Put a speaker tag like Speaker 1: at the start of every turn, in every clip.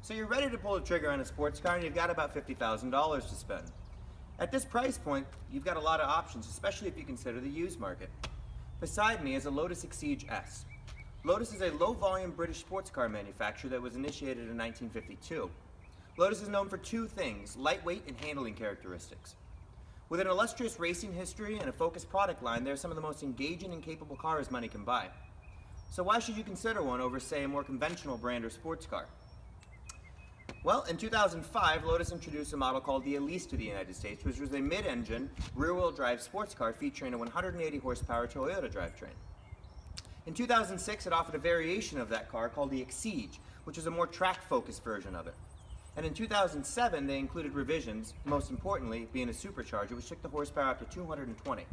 Speaker 1: So you're ready to pull the trigger on a sports car and you've got about $50,000 to spend. At this price point, you've got a lot of options, especially if you consider the used market. Beside me is a Lotus Exige S. Lotus is a low-volume British sports car manufacturer that was initiated in 1952. Lotus is known for two things: lightweight and handling characteristics. With an illustrious racing history and a focused product line, they're some of the most engaging and capable cars money can buy. So why should you consider one over, say, a more conventional brand or sports car? Well, in 2005, Lotus introduced a model called the Exige to the United States, which was a mid-engine, rear-wheel drive sports car featuring a 180 horsepower Toyota drivetrain. In 2006, it offered a variation of that car called the Exige, which was a more track-focused version of it. And in 2007, they included revisions, most importantly being a supercharger, which took the horsepower up to 220.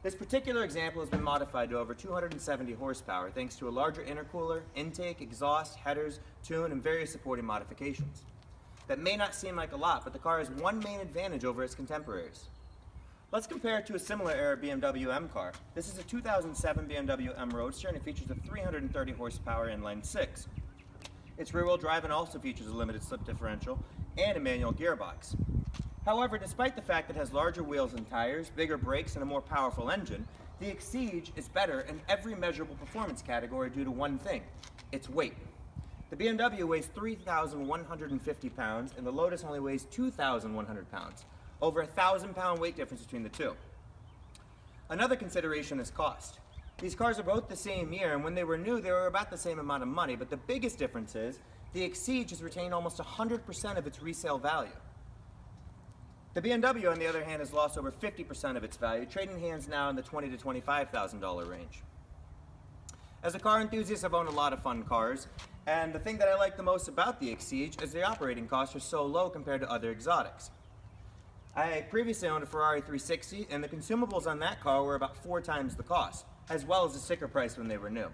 Speaker 1: This particular example has been modified to over 270 horsepower thanks to a larger intercooler, intake, exhaust, headers, tune, and various supporting modifications. That may not seem like a lot, but the car has one main advantage over its contemporaries. Let's compare it to a similar era BMW M car. This is a 2007 BMW M Roadster and it features a 330 horsepower inline six. Its rear-wheel drive and also features a limited slip differential and a manual gearbox. However, despite the fact that it has larger wheels and tires, bigger brakes, and a more powerful engine, the Exige is better in every measurable performance category due to one thing: its weight. The BMW weighs 3,150 pounds and the Lotus only weighs 2,100 pounds. Over a 1,000-pound weight difference between the two. Another consideration is cost. These cars are both the same year, and when they were new, they were about the same amount of money, but the biggest difference is the Exige has retained almost 100% of its resale value. The BMW, on the other hand, has lost over 50% of its value, trading hands now in the $20,000 to $25,000 range. As a car enthusiast, I've owned a lot of fun cars, and the thing that I like the most about the Exige is the operating costs are so low compared to other exotics. I previously owned a Ferrari 360, and the consumables on that car were about 4 times the cost, as well as the sticker price when they were new.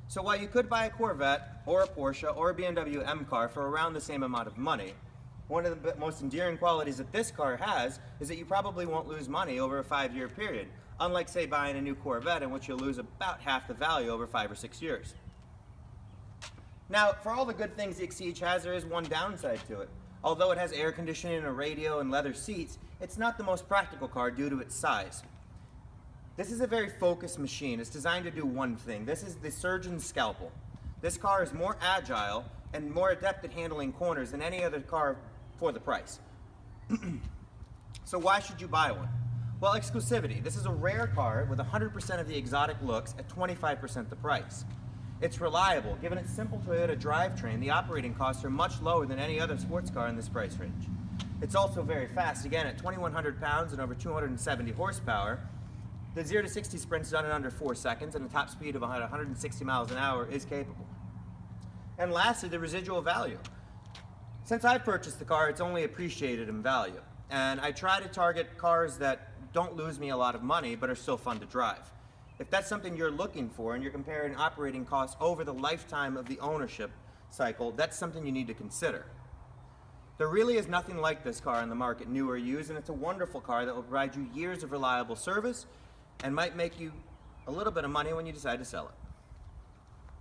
Speaker 1: So while you could buy a Corvette, or a Porsche, or a BMW M car for around the same amount of money, one of the most endearing qualities that this car has is that you probably won't lose money over a 5-year period, unlike, say, buying a new Corvette, in which you'll lose about half the value over 5 or 6 years. Now, for all the good things the Exige has, there is one downside to it. Although it has air conditioning, a radio, and leather seats, it's not the most practical car due to its size. This is a very focused machine. It's designed to do one thing. This is the surgeon's scalpel. This car is more agile and more adept at handling corners than any other car for the price. So why should you buy one? Well, exclusivity. This is a rare car with 100% of the exotic looks at 25% the price. It's reliable. Given its simple Toyota drivetrain, the operating costs are much lower than any other sports car in this price range. It's also very fast. Again, at 2,100 pounds and over 270 horsepower, the 0 to 60 sprint is done in under 4 seconds, and a top speed of 160 miles an hour is capable. And lastly, the residual value. Since I purchased the car, it's only appreciated in value. And I try to target cars that don't lose me a lot of money, but are still fun to drive. If that's something you're looking for and you're comparing operating costs over the lifetime of the ownership cycle, that's something you need to consider. There really is nothing like this car in the market, new or used, and it's a wonderful car that will provide you years of reliable service and might make you a little bit of money when you decide to sell it.